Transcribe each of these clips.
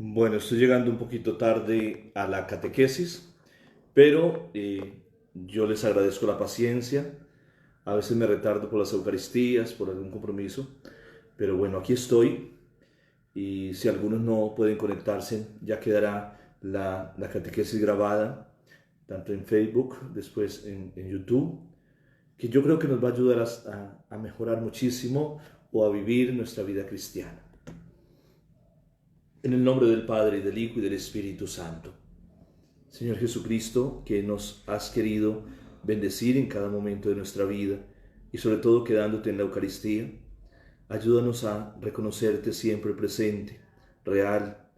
Bueno, estoy llegando un poquito tarde a la catequesis, pero yo les agradezco la paciencia. A veces me retardo por las Eucaristías, por algún compromiso, pero bueno, aquí estoy y si algunos no pueden conectarse, ya quedará la catequesis grabada, tanto en Facebook, después en YouTube, que yo creo que nos va a ayudar a mejorar muchísimo o a vivir nuestra vida cristiana. En el nombre del Padre, y del Hijo, y del Espíritu Santo. Señor Jesucristo, que nos has querido bendecir en cada momento de nuestra vida y sobre todo quedándote en la Eucaristía, ayúdanos a reconocerte siempre presente, real,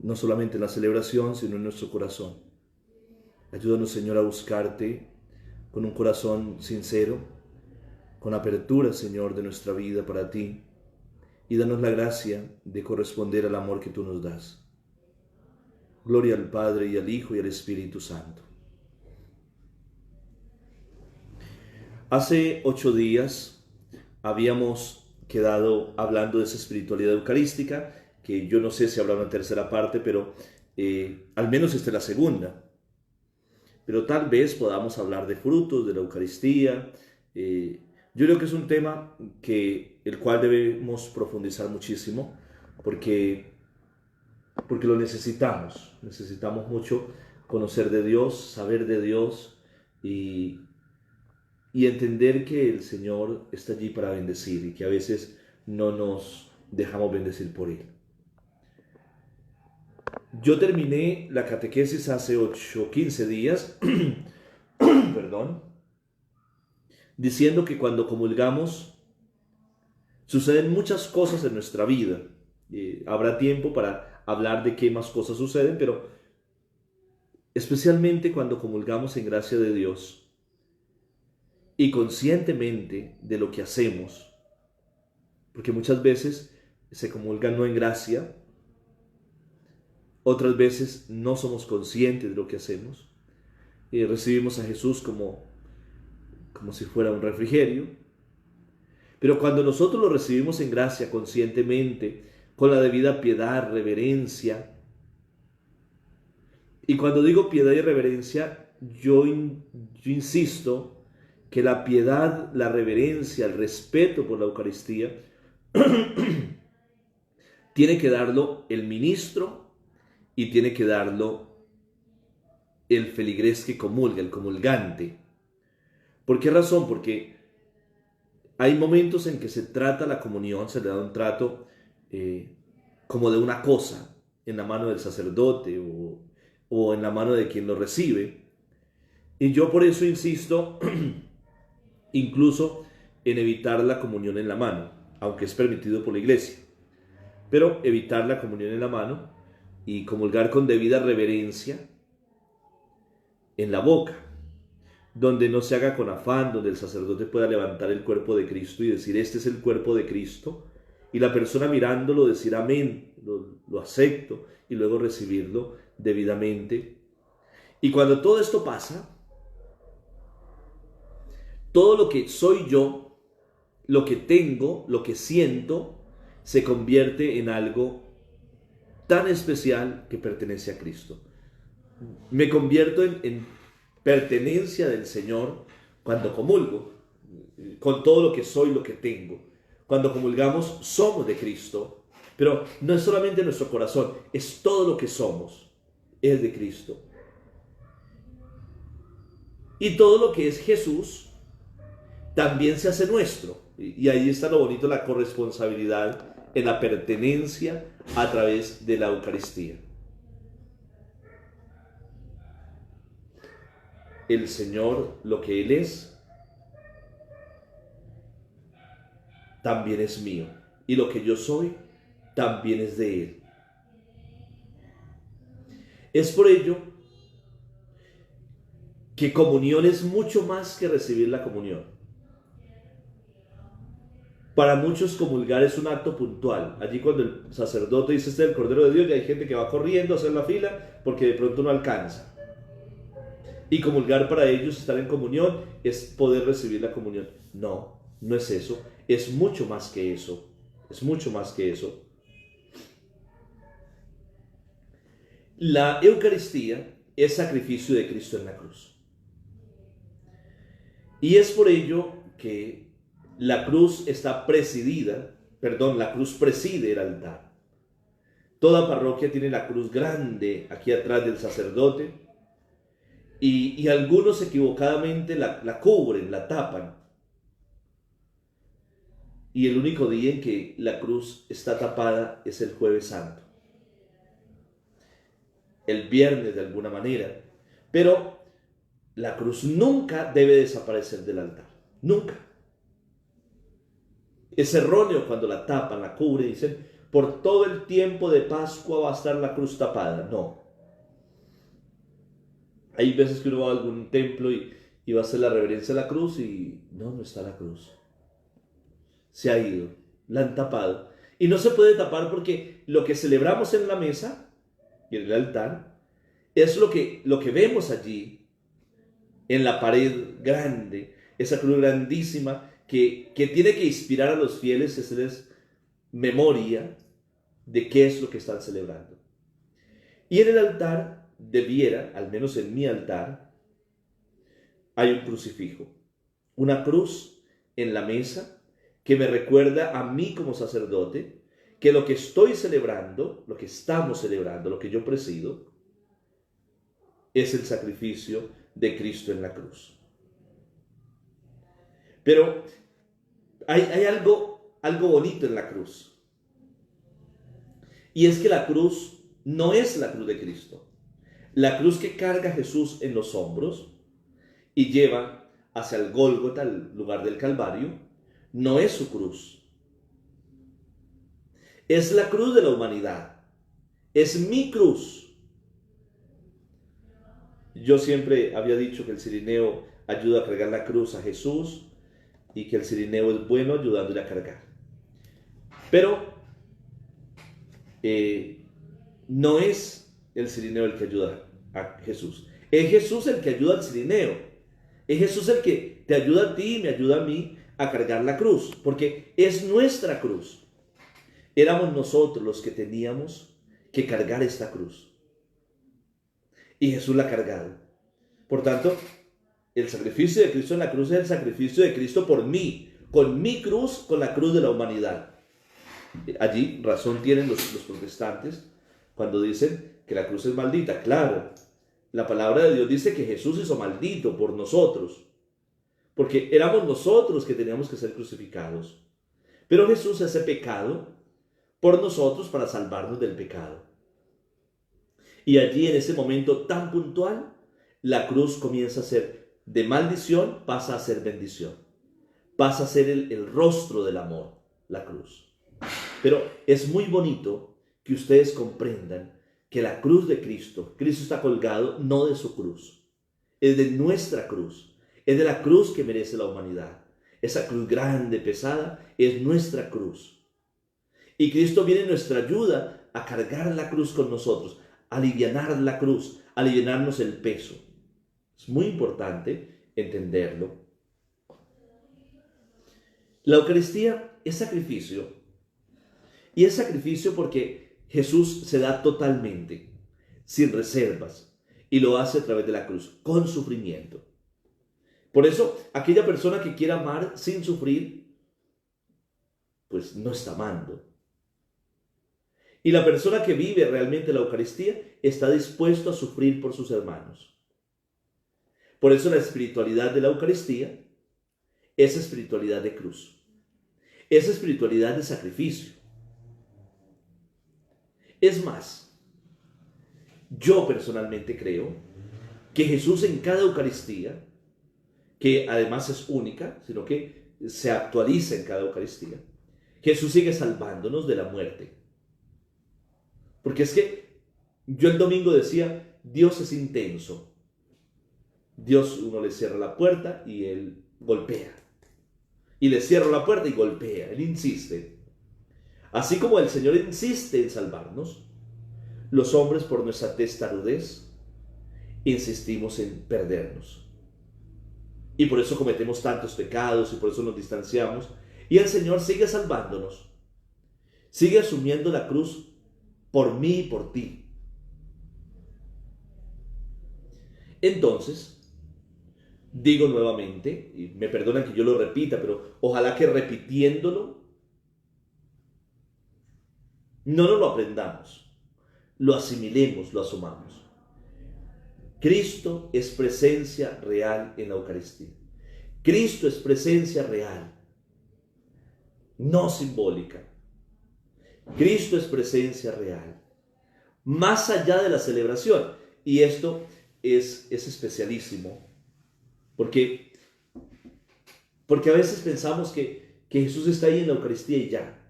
no solamente en la celebración, sino en nuestro corazón. Ayúdanos, Señor, a buscarte con un corazón sincero, con apertura, Señor, de nuestra vida para ti, y danos la gracia de corresponder al amor que tú nos das. Gloria al Padre, y al Hijo, y al Espíritu Santo. Hace 8 días habíamos quedado hablando de esa espiritualidad eucarística, que yo no sé si habrá una tercera parte, pero al menos esta es la segunda. Pero tal vez podamos hablar de frutos de la Eucaristía. Yo creo que es un tema el cual debemos profundizar muchísimo, porque lo necesitamos. Necesitamos mucho conocer de Dios, saber de Dios y entender que el Señor está allí para bendecir y que a veces no nos dejamos bendecir por Él. Yo terminé la catequesis hace 8 o 15 días, perdón, diciendo que cuando comulgamos suceden muchas cosas en nuestra vida. Habrá tiempo para hablar de qué más cosas suceden, pero especialmente cuando comulgamos en gracia de Dios y conscientemente de lo que hacemos, porque muchas veces se comulga no en gracia, otras veces no somos conscientes de lo que hacemos y recibimos a Jesús como si fuera un refrigerio. Pero cuando nosotros lo recibimos en gracia conscientemente, con la debida piedad, reverencia, y cuando digo piedad y reverencia, yo insisto que la piedad, la reverencia, el respeto por la Eucaristía tiene que darlo el ministro y tiene que darlo el feligrés que comulga, el comulgante. ¿Por qué razón? Porque hay momentos en que se trata la comunión, se le da un trato como de una cosa en la mano del sacerdote o en la mano de quien lo recibe. Y yo por eso insisto incluso en evitar la comunión en la mano, aunque es permitido por la iglesia. Pero evitar la comunión en la mano y comulgar con debida reverencia en la boca, donde no se haga con afán, donde el sacerdote pueda levantar el cuerpo de Cristo y decir, este es el cuerpo de Cristo, y la persona mirándolo decir amén, lo acepto, y luego recibirlo debidamente. Y cuando todo esto pasa, todo lo que soy yo, lo que tengo, lo que siento, se convierte en algo tan especial que pertenece a Cristo. Me convierto en pertenencia del Señor cuando comulgo, con todo lo que soy, lo que tengo. Cuando comulgamos somos de Cristo, pero no es solamente nuestro corazón, es todo lo que somos, es de Cristo. Y todo lo que es Jesús también se hace nuestro. Y ahí está lo bonito, la corresponsabilidad en la pertenencia a través de la Eucaristía. El Señor, lo que Él es, también es mío. Y lo que yo soy, también es de Él. Es por ello que comunión es mucho más que recibir la comunión. Para muchos comulgar es un acto puntual. Allí cuando el sacerdote dice este es el Cordero de Dios, y hay gente que va corriendo a hacer la fila porque de pronto no alcanza. Y comulgar para ellos, estar en comunión, es poder recibir la comunión. No, no es eso. Es mucho más que eso. Es mucho más que eso. La Eucaristía es sacrificio de Cristo en la cruz. Y es por ello que la cruz la cruz preside el altar. Toda parroquia tiene la cruz grande aquí atrás del sacerdote y algunos equivocadamente la cubren, la tapan. Y el único día en que la cruz está tapada es el Jueves Santo. El viernes de alguna manera. Pero la cruz nunca debe desaparecer del altar. Nunca. Es erróneo cuando la tapan, la cubren y dicen, por todo el tiempo de Pascua va a estar la cruz tapada. No. Hay veces que uno va a algún templo y va a hacer la reverencia a la cruz y no está la cruz. Se ha ido, la han tapado. Y no se puede tapar porque lo que celebramos en la mesa y en el altar es lo que vemos allí en la pared grande, esa cruz grandísima que tiene que inspirar a los fieles, hacerles memoria de qué es lo que están celebrando. Y en el altar debiera, al menos en mi altar, hay un crucifijo, una cruz en la mesa que me recuerda a mí como sacerdote que lo que estoy celebrando, lo que estamos celebrando, lo que yo presido, es el sacrificio de Cristo en la cruz. Pero hay algo bonito en la cruz. Y es que la cruz no es la cruz de Cristo. La cruz que carga Jesús en los hombros y lleva hacia el Gólgota, el lugar del Calvario, no es su cruz. Es la cruz de la humanidad. Es mi cruz. Yo siempre había dicho que el cirineo ayuda a cargar la cruz a Jesús y que el cirineo es bueno ayudándole a cargar. Pero no es el cirineo el que ayuda a Jesús. Es Jesús el que ayuda al cirineo. Es Jesús el que te ayuda a ti y me ayuda a mí a cargar la cruz, porque es nuestra cruz. Éramos nosotros los que teníamos que cargar esta cruz. Y Jesús la ha cargado. Por tanto, el sacrificio de Cristo en la cruz es el sacrificio de Cristo por mí, con mi cruz, con la cruz de la humanidad. Allí razón tienen los protestantes cuando dicen que la cruz es maldita. Claro, la palabra de Dios dice que Jesús hizo maldito por nosotros, porque éramos nosotros que teníamos que ser crucificados. Pero Jesús hace pecado por nosotros para salvarnos del pecado. Y allí, en ese momento tan puntual, la cruz comienza a ser de maldición, pasa a ser bendición. Pasa a ser el rostro del amor, la cruz. Pero es muy bonito que ustedes comprendan que la cruz de Cristo está colgado no de su cruz, es de nuestra cruz, es de la cruz que merece la humanidad. Esa cruz grande, pesada, es nuestra cruz. Y Cristo viene en nuestra ayuda a cargar la cruz con nosotros, a alivianar la cruz, a alivianarnos el peso. Es muy importante entenderlo. La Eucaristía es sacrificio. Y es sacrificio porque Jesús se da totalmente, sin reservas, y lo hace a través de la cruz, con sufrimiento. Por eso, aquella persona que quiera amar sin sufrir, pues no está amando. Y la persona que vive realmente la Eucaristía está dispuesto a sufrir por sus hermanos. Por eso la espiritualidad de la Eucaristía es espiritualidad de cruz. Es espiritualidad de sacrificio. Es más, yo personalmente creo que Jesús en cada Eucaristía, que además es única, sino que se actualiza en cada Eucaristía, Jesús sigue salvándonos de la muerte. Porque es que yo el domingo decía, Dios es intenso. Dios, uno le cierra la puerta y Él golpea. Y le cierra la puerta y golpea. Él insiste. Así como el Señor insiste en salvarnos, los hombres por nuestra testarudez insistimos en perdernos. Y por eso cometemos tantos pecados y por eso nos distanciamos. Y el Señor sigue salvándonos. Sigue asumiendo la cruz por mí y por ti. Entonces, digo nuevamente, y me perdonan que yo lo repita, pero ojalá que repitiéndolo, no nos lo aprendamos, lo asimilemos, lo asumamos. Cristo es presencia real en la Eucaristía. Cristo es presencia real, no simbólica. Cristo es presencia real, más allá de la celebración. Y esto es especialísimo, porque a veces pensamos que Jesús está ahí en la Eucaristía y ya.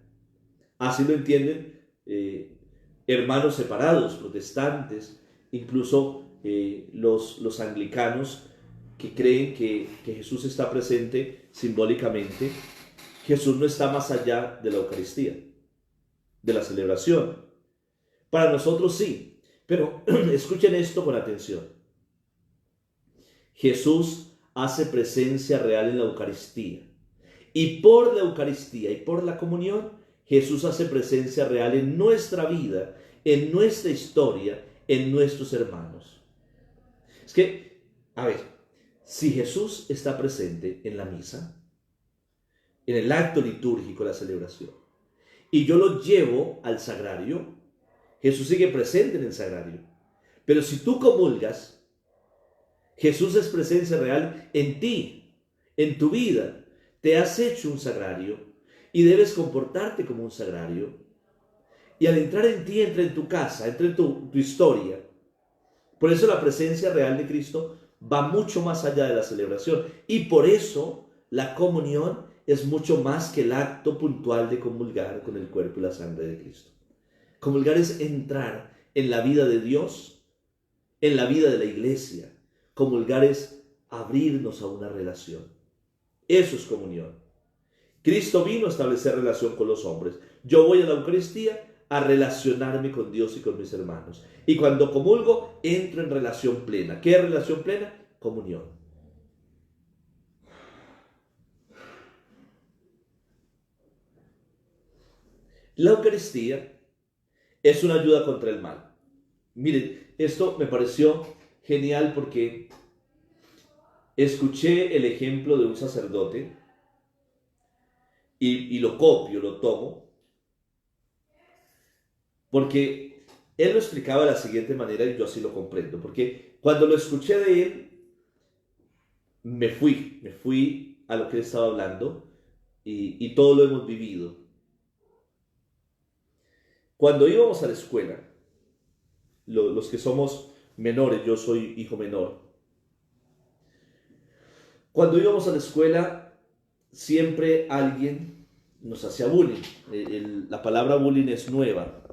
Así lo entienden hermanos separados, protestantes, incluso los anglicanos que creen que Jesús está presente simbólicamente. Jesús no está más allá de la Eucaristía, de la celebración. Para nosotros sí, pero escuchen esto con atención. Jesús hace presencia real en la Eucaristía. Y por la Eucaristía y por la comunión, Jesús hace presencia real en nuestra vida, en nuestra historia, en nuestros hermanos. Es que, a ver, si Jesús está presente en la misa, en el acto litúrgico, la celebración, y yo lo llevo al sagrario, Jesús sigue presente en el sagrario. Pero si tú comulgas, Jesús es presencia real en ti, en tu vida. Te has hecho un sagrario y debes comportarte como un sagrario. Y al entrar en ti, entra en tu casa, entra en tu historia. Por eso la presencia real de Cristo va mucho más allá de la celebración. Y por eso la comunión es mucho más que el acto puntual de comulgar con el cuerpo y la sangre de Cristo. Comulgar es entrar en la vida de Dios, en la vida de la iglesia. Comulgar es abrirnos a una relación. Eso es comunión. Cristo vino a establecer relación con los hombres. Yo voy a la Eucaristía a relacionarme con Dios y con mis hermanos. Y cuando comulgo, entro en relación plena. ¿Qué es relación plena? Comunión. La Eucaristía es una ayuda contra el mal. Miren, esto me pareció genial porque escuché el ejemplo de un sacerdote y lo copio, lo tomo, porque él lo explicaba de la siguiente manera y yo así lo comprendo. Porque cuando lo escuché de él, me fui a lo que él estaba hablando y todo lo hemos vivido. Cuando íbamos a la escuela, los que somos menores, yo soy hijo menor, cuando íbamos a la escuela siempre alguien nos hacía bullying. La palabra bullying es nueva,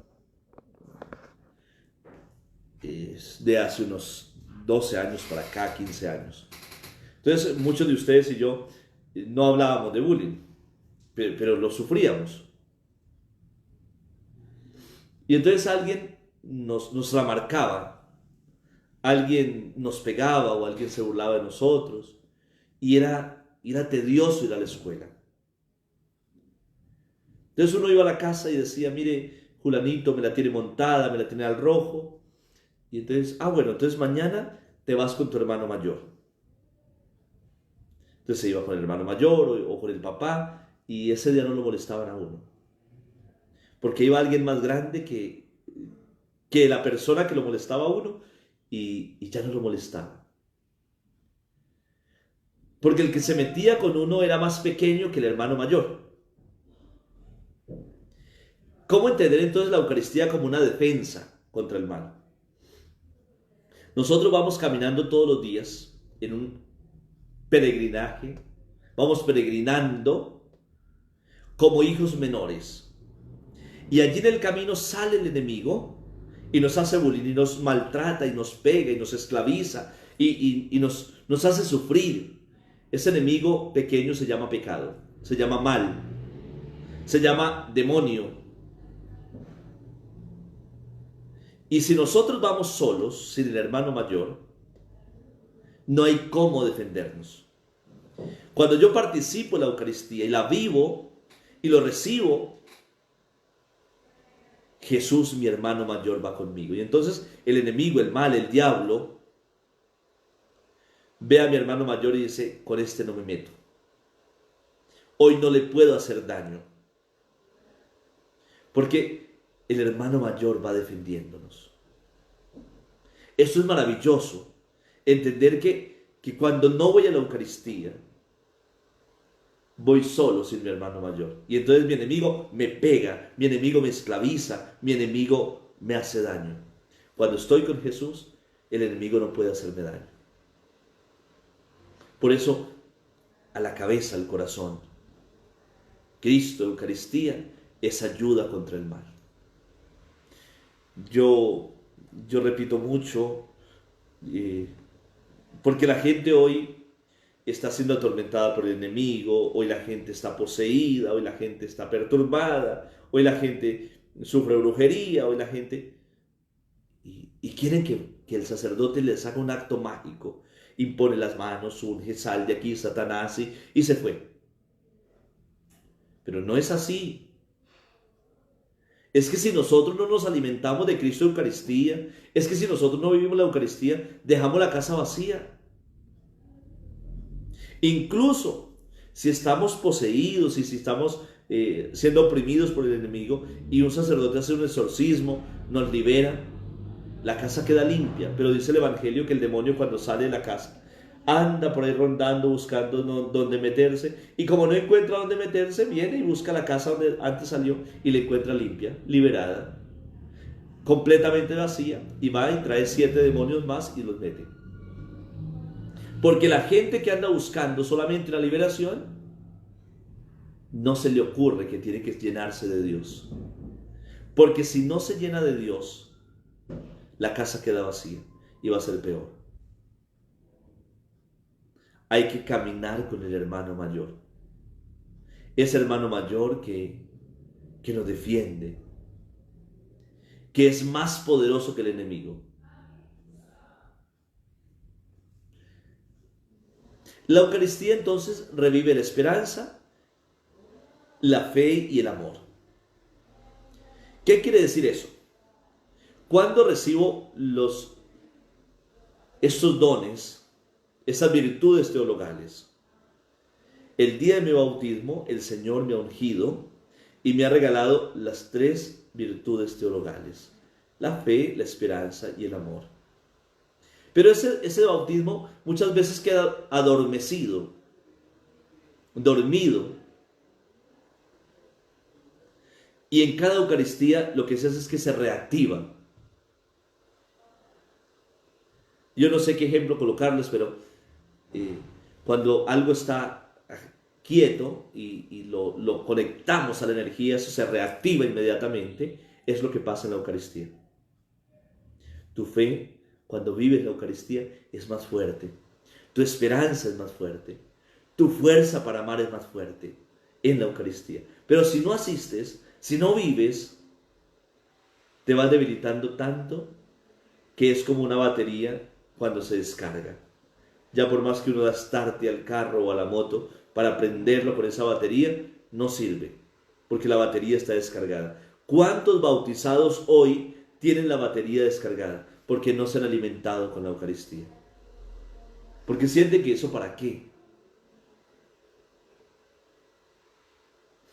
es de hace unos 12 años para acá, 15 años. Entonces muchos de ustedes y yo no hablábamos de bullying, pero lo sufríamos. Y entonces alguien nos remarcaba, alguien nos pegaba o alguien se burlaba de nosotros. Y era tedioso ir a la escuela. Entonces uno iba a la casa y decía, mire, Julanito me la tiene montada, me la tiene al rojo. Y entonces, bueno, entonces mañana te vas con tu hermano mayor. Entonces se iba con el hermano mayor o con el papá y ese día no lo molestaban a uno. Porque iba alguien más grande que la persona que lo molestaba a uno y ya no lo molestaba. Porque el que se metía con uno era más pequeño que el hermano mayor. ¿Cómo entender entonces la Eucaristía como una defensa contra el mal? Nosotros vamos caminando todos los días en un peregrinaje, vamos peregrinando como hijos menores. Y allí en el camino sale el enemigo y nos hace bullying, y nos maltrata, y nos pega, y nos esclaviza, y nos hace sufrir. Ese enemigo pequeño se llama pecado, se llama mal, se llama demonio. Y si nosotros vamos solos, sin el hermano mayor, no hay cómo defendernos. Cuando yo participo en la Eucaristía y la vivo y lo recibo, Jesús, mi hermano mayor, va conmigo. Y entonces el enemigo, el mal, el diablo, ve a mi hermano mayor y dice, con este no me meto. Hoy no le puedo hacer daño. Porque el hermano mayor va defendiéndonos. Esto es maravilloso. Entender que cuando no voy a la Eucaristía, voy solo sin mi hermano mayor. Y entonces mi enemigo me pega, mi enemigo me esclaviza, mi enemigo me hace daño. Cuando estoy con Jesús, el enemigo no puede hacerme daño. Por eso, a la cabeza, al corazón, Cristo, Eucaristía, es ayuda contra el mal. Yo repito mucho, porque la gente hoy está siendo atormentada por el enemigo, hoy la gente está poseída, hoy la gente está perturbada, hoy la gente sufre brujería, hoy la gente... Y quieren que el sacerdote les haga un acto mágico, impone las manos, unge, sal de aquí, Satanás, y se fue. Pero no es así. Es que si nosotros no nos alimentamos de Cristo Eucaristía, es que si nosotros no vivimos la Eucaristía, dejamos la casa vacía. Incluso si estamos poseídos y si estamos siendo oprimidos por el enemigo y un sacerdote hace un exorcismo, nos libera, la casa queda limpia. Pero dice el Evangelio que el demonio cuando sale de la casa anda por ahí rondando, buscando dónde meterse, y como no encuentra dónde meterse, viene y busca la casa donde antes salió y la encuentra limpia, liberada, completamente vacía, y va y trae 7 demonios más y los mete. Porque la gente que anda buscando solamente la liberación, no se le ocurre que tiene que llenarse de Dios. Porque si no se llena de Dios, la casa queda vacía y va a ser peor. Hay que caminar con el hermano mayor. Ese hermano mayor que nos defiende, que es más poderoso que el enemigo. La Eucaristía entonces revive la esperanza, la fe y el amor. ¿Qué quiere decir eso? Cuando recibo estos dones, esas virtudes teologales, el día de mi bautismo, el Señor me ha ungido y me ha regalado las 3 virtudes teologales: la fe, la esperanza y el amor. Pero ese bautismo muchas veces queda adormecido, dormido. Y en cada Eucaristía lo que se hace es que se reactiva. Yo no sé qué ejemplo colocarles, pero cuando algo está quieto y lo conectamos a la energía, eso se reactiva inmediatamente. Es lo que pasa en la Eucaristía. Tu fe, cuando vives la Eucaristía, es más fuerte. Tu esperanza es más fuerte. Tu fuerza para amar es más fuerte en la Eucaristía. Pero si no asistes, si no vives, te vas debilitando tanto que es como una batería cuando se descarga. Ya por más que uno da start al carro o a la moto para prenderlo con esa batería, no sirve, porque la batería está descargada. ¿Cuántos bautizados hoy tienen la batería descargada? Porque no se han alimentado con la Eucaristía. Porque sienten que eso para qué.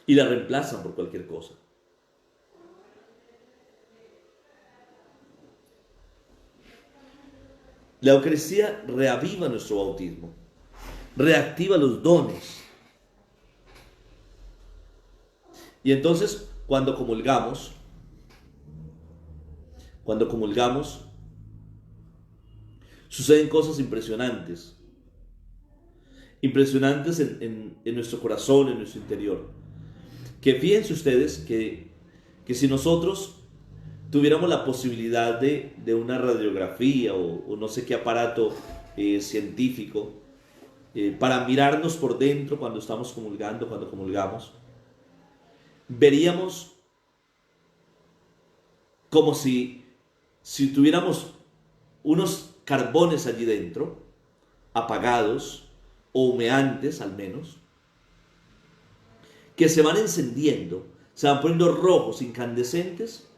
Y la reemplazan por cualquier cosa. La Eucaristía reaviva nuestro bautismo, reactiva los dones. Y entonces, cuando comulgamos, suceden cosas impresionantes. Impresionantes en nuestro corazón, en nuestro interior. Que fíjense ustedes que si nosotros tuviéramos la posibilidad de una radiografía o no sé qué aparato científico para mirarnos por dentro cuando estamos comulgando, cuando comulgamos, veríamos como si tuviéramos unos carbones allí dentro, apagados o humeantes al menos, que se van encendiendo, se van poniendo rojos, incandescentes,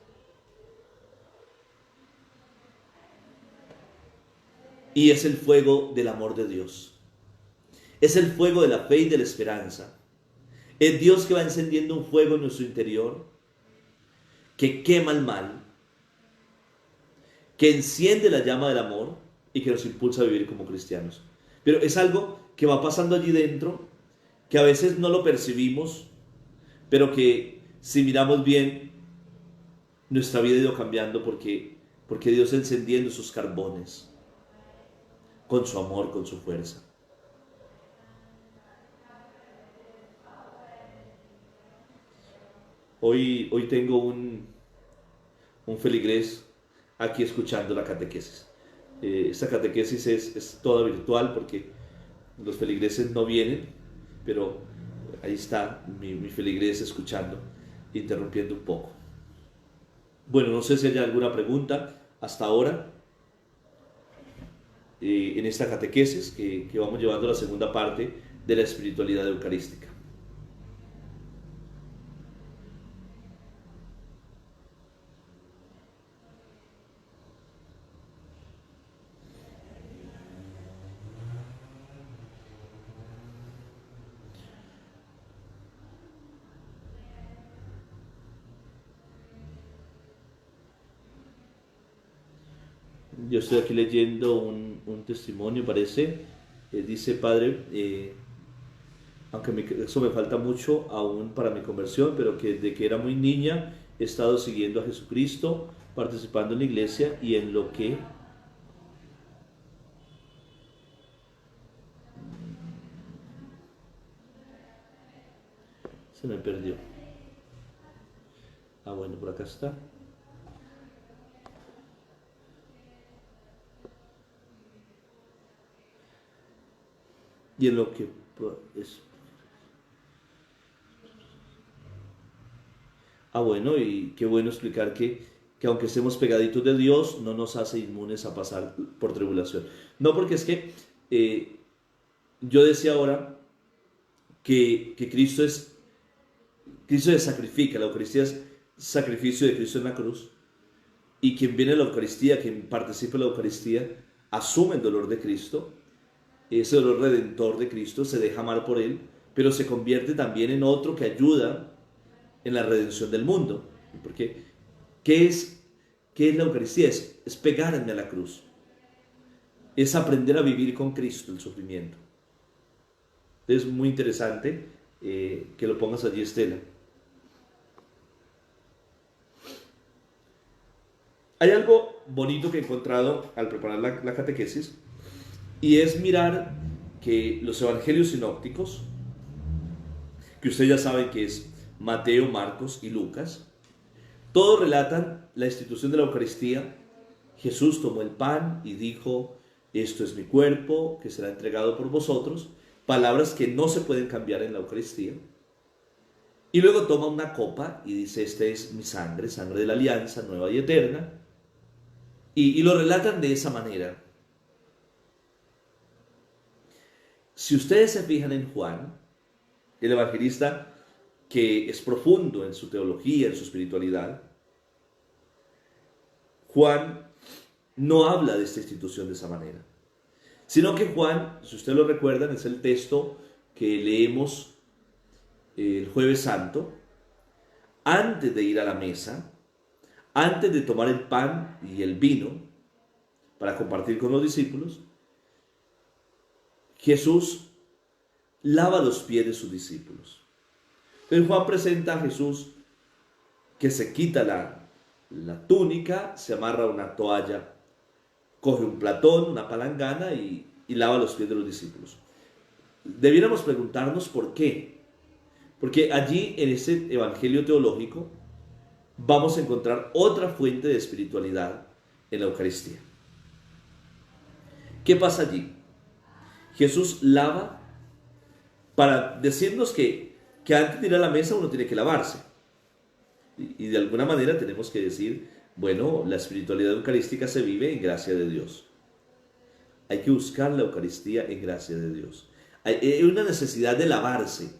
y es el fuego del amor de Dios. Es el fuego de la fe y de la esperanza. Es Dios que va encendiendo un fuego en nuestro interior, que quema el mal, que enciende la llama del amor y que nos impulsa a vivir como cristianos. Pero es algo que va pasando allí dentro, que a veces no lo percibimos, pero que si miramos bien, nuestra vida ha ido cambiando porque Dios encendiendo sus carbones con su amor, con su fuerza. Hoy tengo un feligrés aquí escuchando la catequesis. Esta catequesis es toda virtual porque los feligreses no vienen, pero ahí está mi feligrés escuchando, interrumpiendo un poco. Bueno, no sé si hay alguna pregunta hasta ahora en esta catequesis que vamos llevando a la segunda parte de la espiritualidad eucarística. Yo estoy aquí leyendo un testimonio, parece, dice padre, aunque eso me falta mucho aún para mi conversión, pero que desde que era muy niña he estado siguiendo a Jesucristo, participando en la iglesia y en lo que se me perdió. Ah, bueno, por acá está. Y en lo que es. Ah, bueno, y qué bueno explicar que aunque estemos pegaditos de Dios, no nos hace inmunes a pasar por tribulación. No, porque es que yo decía ahora que Cristo se sacrifica, la Eucaristía es sacrificio de Cristo en la cruz, y quien viene a la Eucaristía, quien participa en la Eucaristía, asume el dolor de Cristo, ese dolor redentor de Cristo, se deja amar por Él, pero se convierte también en otro que ayuda en la redención del mundo. Porque, ¿qué es, qué es la Eucaristía? Es pegarme a la cruz, es aprender a vivir con Cristo el sufrimiento. Es muy interesante que lo pongas allí, Estela. Hay algo bonito que he encontrado al preparar la catequesis, y es mirar que los evangelios sinópticos, que ustedes ya saben que es Mateo, Marcos y Lucas, todos relatan la institución de la Eucaristía. Jesús tomó el pan y dijo: esto es mi cuerpo que será entregado por vosotros, palabras que no se pueden cambiar en la Eucaristía. Y luego toma una copa y dice: esta es mi sangre, sangre de la alianza nueva y eterna. Y lo relatan de esa manera. Si ustedes se fijan en Juan, el evangelista, que es profundo en su teología, en su espiritualidad, Juan no habla de esta institución de esa manera, sino que Juan, si ustedes lo recuerdan, es el texto que leemos el Jueves Santo, antes de ir a la mesa, antes de tomar el pan y el vino para compartir con los discípulos. Jesús lava los pies de sus discípulos. Entonces Juan presenta a Jesús que se quita la túnica, se amarra una toalla, coge un platón, una palangana y lava los pies de los discípulos. Debiéramos preguntarnos por qué. Porque allí en ese evangelio teológico vamos a encontrar otra fuente de espiritualidad en la Eucaristía. ¿Qué pasa allí? Jesús lava para decirnos que antes de ir a la mesa uno tiene que lavarse. Y de alguna manera tenemos que decir, bueno, la espiritualidad eucarística se vive en gracia de Dios. Hay que buscar la Eucaristía en gracia de Dios. Hay una necesidad de lavarse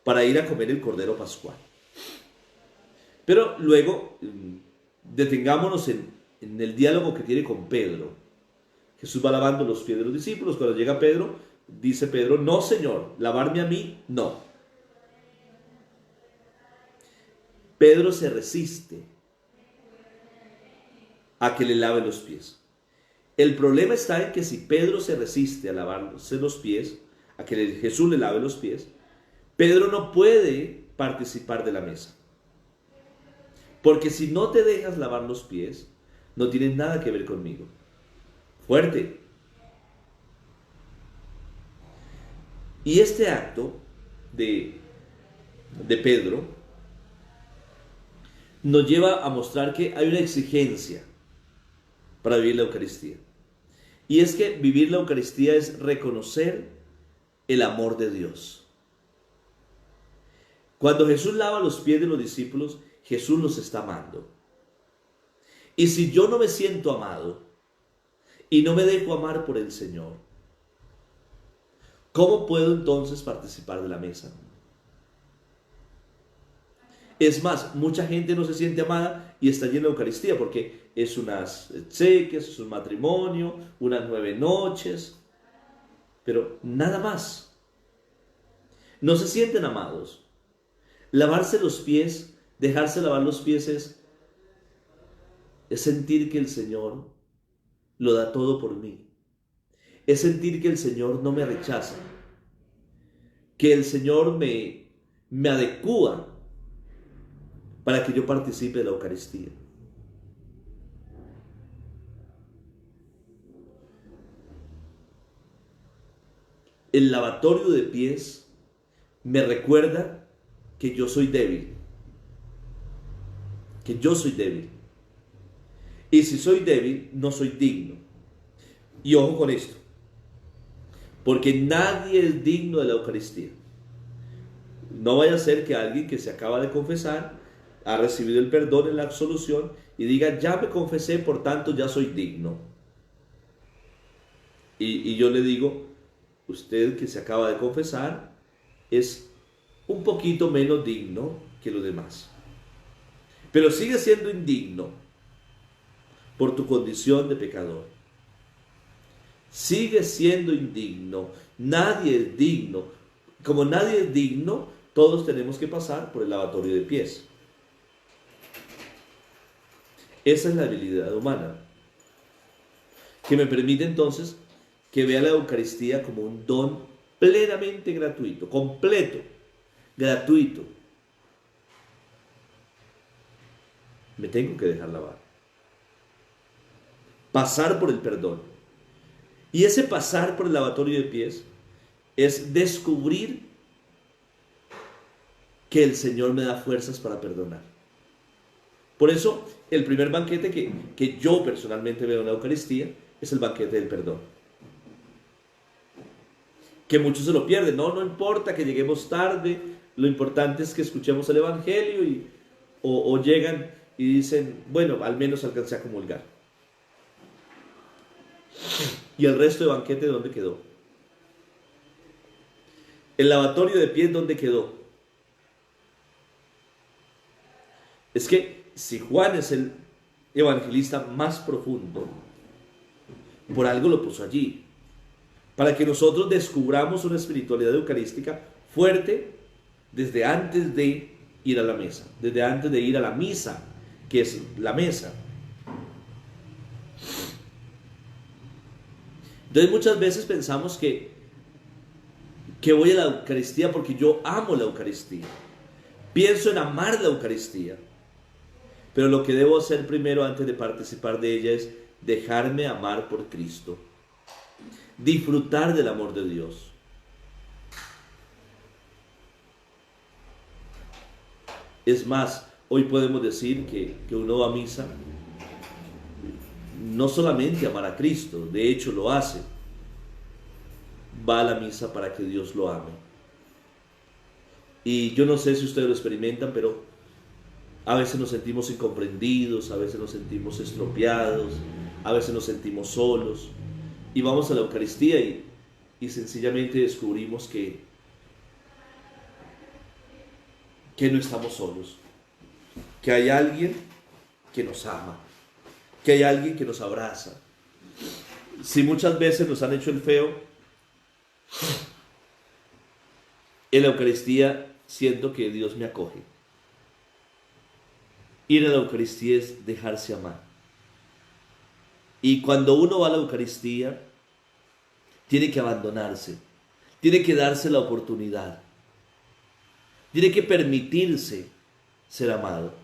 para ir a comer el Cordero Pascual. Pero luego detengámonos en el diálogo que tiene con Pedro. Jesús va lavando los pies de los discípulos. Cuando llega Pedro, dice Pedro, no, Señor, lavarme a mí, no. Pedro se resiste a que le lave los pies. El problema está en que si Pedro se resiste a lavarse los pies, a que Jesús le lave los pies, Pedro no puede participar de la mesa. Porque si no te dejas lavar los pies, no tienes nada que ver conmigo. Fuerte. Y este acto de Pedro nos lleva a mostrar que hay una exigencia para vivir la Eucaristía. Y es que vivir la Eucaristía es reconocer el amor de Dios. Cuando Jesús lava los pies de los discípulos, Jesús los está amando. Y si yo no me siento amado y no me dejo amar por el Señor, ¿cómo puedo entonces participar de la mesa? Es más, mucha gente no se siente amada y está llena de Eucaristía porque es unas exequias, es un matrimonio, unas 9 noches, pero nada más. No se sienten amados. Lavarse los pies, dejarse lavar los pies es sentir que el Señor lo da todo por mí. Es sentir que el Señor no me rechaza, que el Señor me adecúa para que yo participe de la Eucaristía. El lavatorio de pies me recuerda que yo soy débil. Que yo soy débil. Y si soy débil, no soy digno. Y ojo con esto. Porque nadie es digno de la Eucaristía. No vaya a ser que alguien que se acaba de confesar ha recibido el perdón en la absolución y diga, ya me confesé, por tanto ya soy digno. Y yo le digo, usted que se acaba de confesar es un poquito menos digno que los demás. Pero sigue siendo indigno por tu condición de pecador. Sigue siendo indigno. Nadie es digno. Como nadie es digno, todos tenemos que pasar por el lavatorio de pies. Esa es la habilidad humana, que me permite entonces que vea la Eucaristía como un don plenamente gratuito, completo, gratuito. Me tengo que dejar lavar. Pasar por el perdón. Y ese pasar por el lavatorio de pies es descubrir que el Señor me da fuerzas para perdonar. Por eso, el primer banquete que yo personalmente veo en la Eucaristía es el banquete del perdón. Que muchos se lo pierden. No importa que lleguemos tarde, lo importante es que escuchemos el Evangelio o llegan y dicen, bueno, al menos alcancé a comulgar. ¿Y el resto de banquete dónde quedó? ¿El lavatorio de pies dónde quedó? Es que si Juan es el evangelista más profundo, por algo lo puso allí, para que nosotros descubramos una espiritualidad eucarística fuerte desde antes de ir a la mesa, desde antes de ir a la misa, que es la mesa. Entonces muchas veces pensamos que voy a la Eucaristía porque yo amo la Eucaristía. Pienso en amar la Eucaristía. Pero lo que debo hacer primero antes de participar de ella es dejarme amar por Cristo. Disfrutar del amor de Dios. Es más, hoy podemos decir que uno va a misa no solamente amar a Cristo, de hecho lo hace. Va a la misa para que Dios lo ame. Y yo no sé si ustedes lo experimentan, pero a veces nos sentimos incomprendidos, a veces nos sentimos estropeados, a veces nos sentimos solos. Y vamos a la Eucaristía y sencillamente descubrimos que no estamos solos, que hay alguien que nos ama, que hay alguien que nos abraza. Si muchas veces nos han hecho el feo, en la Eucaristía siento que Dios me acoge. Ir a la Eucaristía es dejarse amar. Y cuando uno va a la Eucaristía, tiene que abandonarse, tiene que darse la oportunidad, tiene que permitirse ser amado.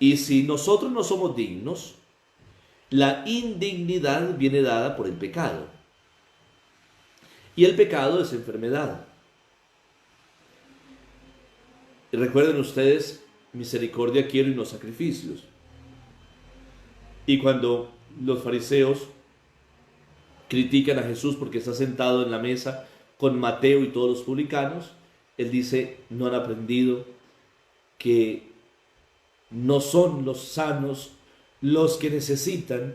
Y si nosotros no somos dignos, la indignidad viene dada por el pecado. Y el pecado es enfermedad. Y recuerden ustedes, misericordia quiero y no sacrificios. Y cuando los fariseos critican a Jesús porque está sentado en la mesa con Mateo y todos los publicanos, él dice, no han aprendido que no son los sanos los que necesitan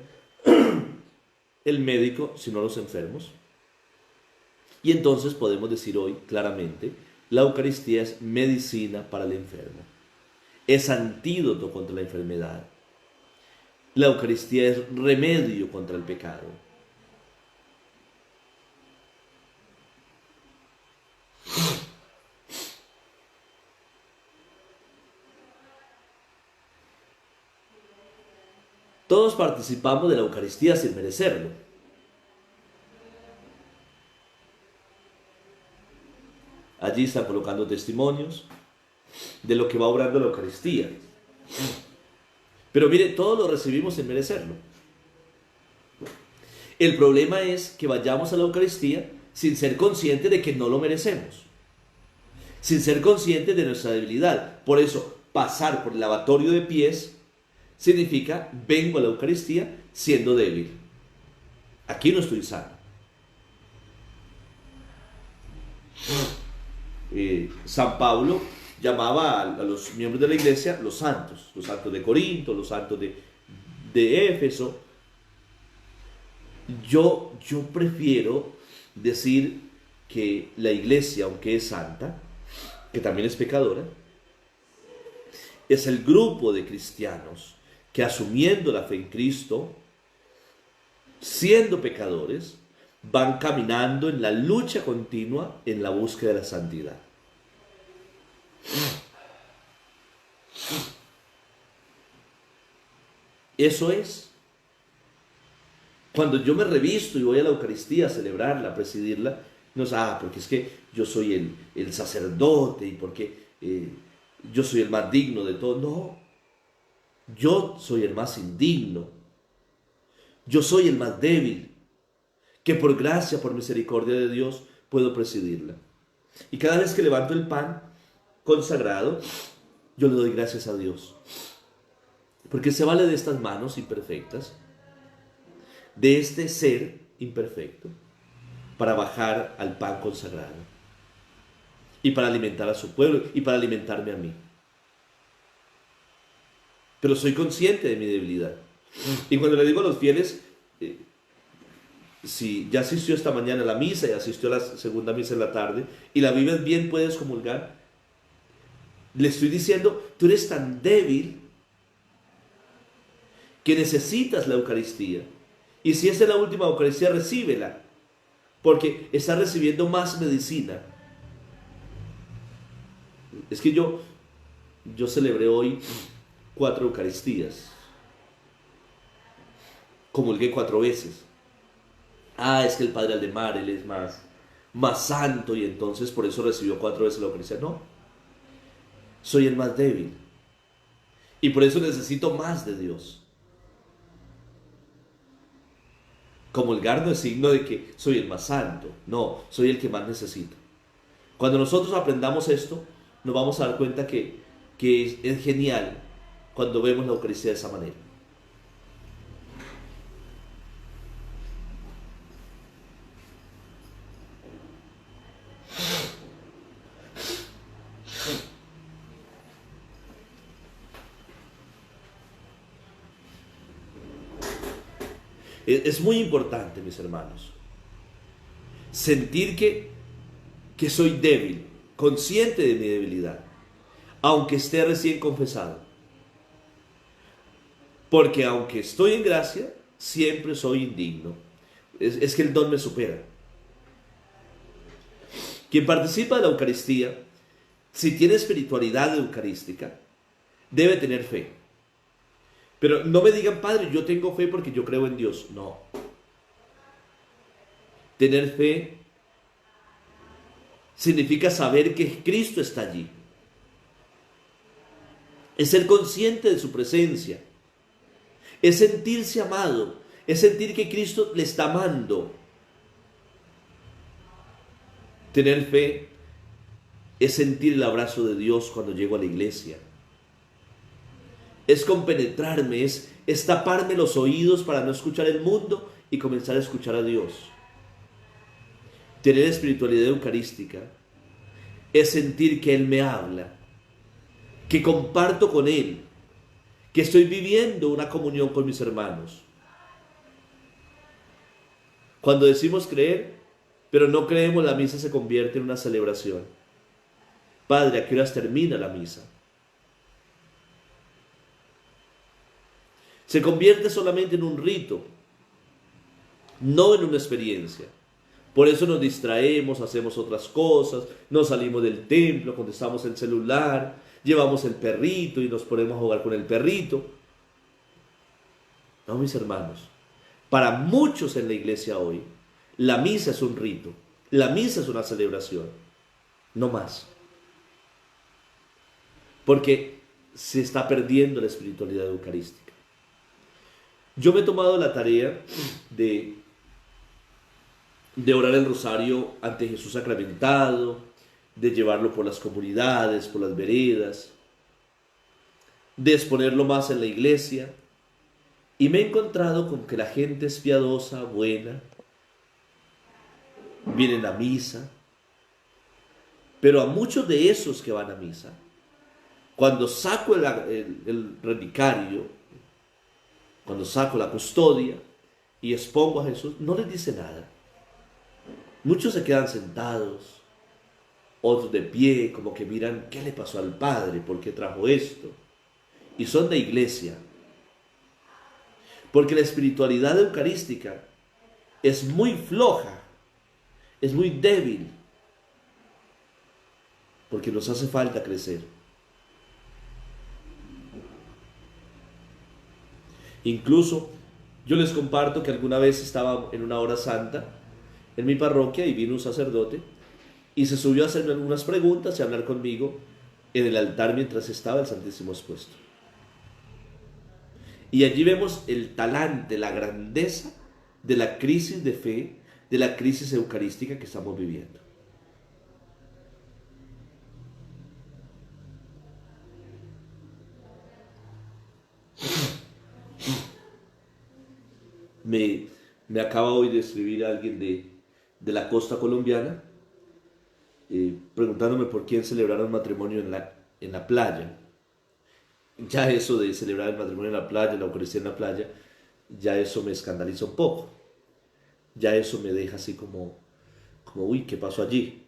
el médico, sino los enfermos. Y entonces podemos decir hoy claramente, la Eucaristía es medicina para el enfermo, es antídoto contra la enfermedad. La Eucaristía es remedio contra el pecado. Todos participamos de la Eucaristía sin merecerlo. Allí están colocando testimonios de lo que va obrando la Eucaristía. Pero mire, todos lo recibimos sin merecerlo. El problema es que vayamos a la Eucaristía sin ser conscientes de que no lo merecemos, sin ser conscientes de nuestra debilidad. Por eso, pasar por el lavatorio de pies significa, vengo a la Eucaristía siendo débil. Aquí no estoy sano. San Pablo llamaba a los miembros de la iglesia los santos de Corinto, los santos de Éfeso. Yo prefiero decir que la iglesia, aunque es santa, que también es pecadora, es el grupo de cristianos que, asumiendo la fe en Cristo, siendo pecadores, van caminando en la lucha continua en la búsqueda de la santidad. Eso es. Cuando yo me revisto y voy a la Eucaristía a celebrarla, a presidirla, no es, porque es que yo soy el sacerdote y porque yo soy el más digno de todos. No, yo soy el más indigno. Yo soy el más débil, que por gracia, por misericordia de Dios, puedo presidirla. Y cada vez que levanto el pan consagrado, yo le doy gracias a Dios, porque se vale de estas manos imperfectas, de este ser imperfecto, para bajar al pan consagrado y para alimentar a su pueblo y para alimentarme a mí. Pero soy consciente de mi debilidad. Y cuando le digo a los fieles, si ya asistió esta mañana a la misa y asistió a la segunda misa en la tarde y la vives bien, puedes comulgar, le estoy diciendo, tú eres tan débil que necesitas la Eucaristía. Y si esta es la última Eucaristía, recíbela, porque estás recibiendo más medicina. Es que yo celebré hoy 4 Eucaristías. Comulgué 4 veces. Es que el Padre Aldemar, él es más santo y entonces por eso recibió 4 veces la Eucaristía. No, soy el más débil y por eso necesito más de Dios. Comulgar no es signo de que soy el más santo, no, soy el que más necesito. Cuando nosotros aprendamos esto, nos vamos a dar cuenta que es genial cuando vemos la Eucaristía de esa manera. Es muy importante, mis hermanos, sentir que soy débil, consciente de mi debilidad, aunque esté recién confesado. Porque aunque estoy en gracia, siempre soy indigno. Es que el don me supera. Quien participa de la Eucaristía, si tiene espiritualidad eucarística, debe tener fe. Pero no me digan, Padre, yo tengo fe porque yo creo en Dios. No. Tener fe significa saber que Cristo está allí. Es ser consciente de su presencia. Es sentirse amado. Es sentir que Cristo le está amando. Tener fe es sentir el abrazo de Dios cuando llego a la iglesia. Es compenetrarme, es taparme los oídos para no escuchar el mundo y comenzar a escuchar a Dios. Tener espiritualidad eucarística es sentir que Él me habla, que comparto con Él, que estoy viviendo una comunión con mis hermanos. Cuando decimos creer, pero no creemos, la misa se convierte en una celebración. Padre, ¿a qué horas termina la misa? Se convierte solamente en un rito, no en una experiencia. Por eso nos distraemos, hacemos otras cosas, nos salimos del templo, contestamos el celular, llevamos el perrito y nos ponemos a jugar con el perrito. No, mis hermanos, para muchos en la iglesia hoy, la misa es un rito, la misa es una celebración, no más. Porque se está perdiendo la espiritualidad eucarística. Yo me he tomado la tarea de orar el rosario ante Jesús sacramentado, de llevarlo por las comunidades, por las veredas, de exponerlo más en la iglesia. Y me he encontrado con que la gente es piadosa, buena, vienen a misa, pero a muchos de esos que van a misa, cuando saco el relicario, cuando saco la custodia y expongo a Jesús, no les dice nada. Muchos se quedan sentados, otros de pie, como que miran qué le pasó al Padre, por qué trajo esto. Y son de iglesia. Porque la espiritualidad eucarística es muy floja, es muy débil, porque nos hace falta crecer. Incluso yo les comparto que alguna vez estaba en una hora santa en mi parroquia y vino un sacerdote y se subió a hacerme algunas preguntas y a hablar conmigo en el altar mientras estaba el Santísimo expuesto. Y allí vemos el talante, la grandeza de la crisis de fe, de la crisis eucarística que estamos viviendo. Me acaba hoy de escribir alguien de la costa colombiana preguntándome por quién celebraron matrimonio en la playa. Ya eso de celebrar el matrimonio en la playa, la Eucaristía en la playa, ya eso me escandaliza un poco. Ya eso me deja así como uy, ¿qué pasó allí?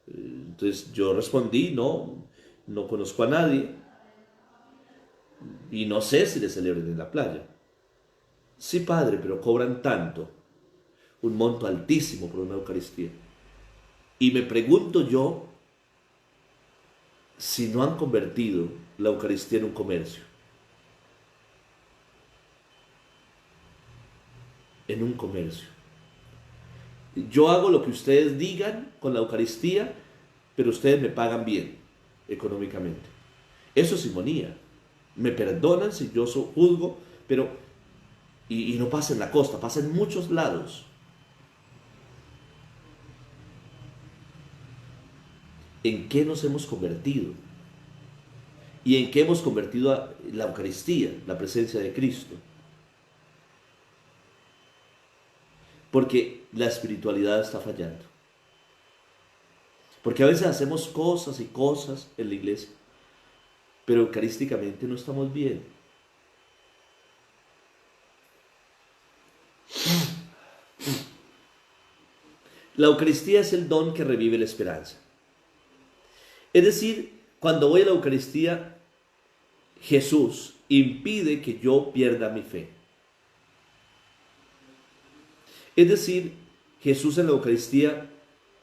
Entonces yo respondí, no conozco a nadie y no sé si le celebren en la playa. Sí, padre, pero cobran tanto, un monto altísimo por una Eucaristía. Y me pregunto yo si no han convertido la Eucaristía en un comercio. En un comercio. Yo hago lo que ustedes digan con la Eucaristía, pero ustedes me pagan bien, económicamente. Eso es simonía. Me perdonan si yo juzgo, pero... Y no pasa en la costa, pasa en muchos lados. ¿En qué nos hemos convertido? ¿Y en qué hemos convertido la Eucaristía, la presencia de Cristo? Porque la espiritualidad está fallando. Porque a veces hacemos cosas y cosas en la iglesia, pero eucarísticamente no estamos bien. La Eucaristía es el don que revive la esperanza. Es decir, cuando voy a la Eucaristía, Jesús impide que yo pierda mi fe. Es decir, Jesús en la Eucaristía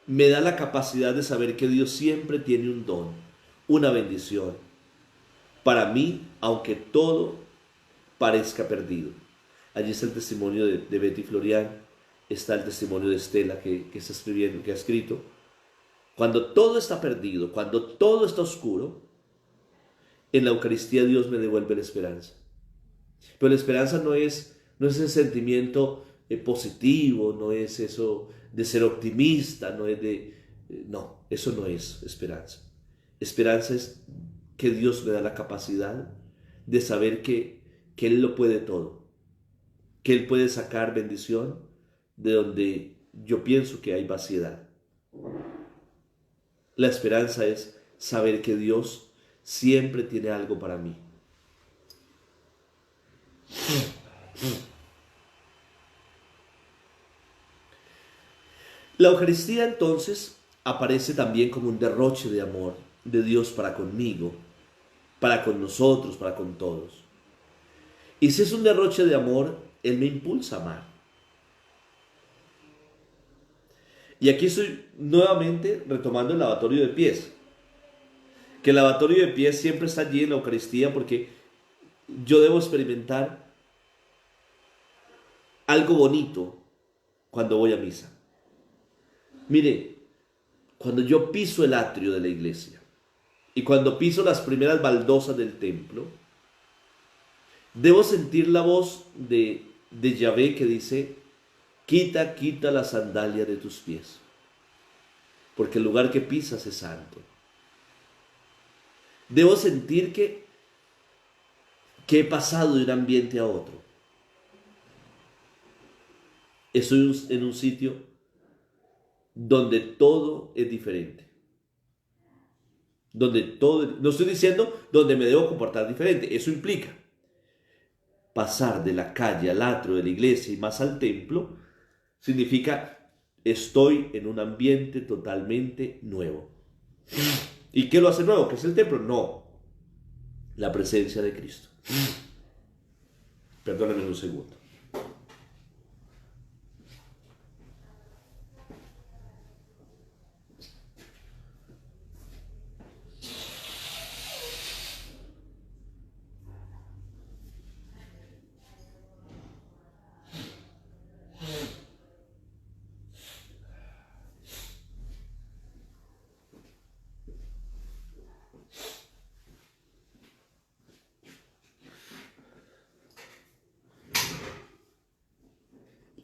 me da la capacidad de saber que Dios siempre tiene un don, una bendición para mí, aunque todo parezca perdido. Allí está el testimonio de Betty Florian, está el testimonio de Estela que está escribiendo, que ha escrito. Cuando todo está perdido, cuando todo está oscuro, en la Eucaristía Dios me devuelve la esperanza. Pero la esperanza no es ese sentimiento positivo, no es eso de ser optimista, no, eso no es esperanza. Esperanza es que Dios me da la capacidad de saber que Él lo puede todo, que Él puede sacar bendición de donde yo pienso que hay vaciedad. La esperanza es saber que Dios siempre tiene algo para mí. La Eucaristía entonces aparece también como un derroche de amor de Dios para conmigo, para con nosotros, para con todos. Y si es un derroche de amor, Él me impulsa a amar. Y aquí estoy nuevamente retomando el lavatorio de pies. Que el lavatorio de pies siempre está allí en la Eucaristía porque yo debo experimentar algo bonito cuando voy a misa. Mire, cuando yo piso el atrio de la iglesia y cuando piso las primeras baldosas del templo, debo sentir la voz de Yahvé que dice: quita, quita la sandalia de tus pies, porque el lugar que pisas es santo. Debo sentir que he pasado de un ambiente a otro. Estoy en un sitio donde todo es diferente. No estoy diciendo donde me debo comportar diferente. Eso implica pasar de la calle al atrio de la iglesia y más al templo. Significa estoy en un ambiente totalmente nuevo. ¿Y qué lo hace nuevo? ¿Qué es el templo? No, la presencia de Cristo. Perdónenme un segundo.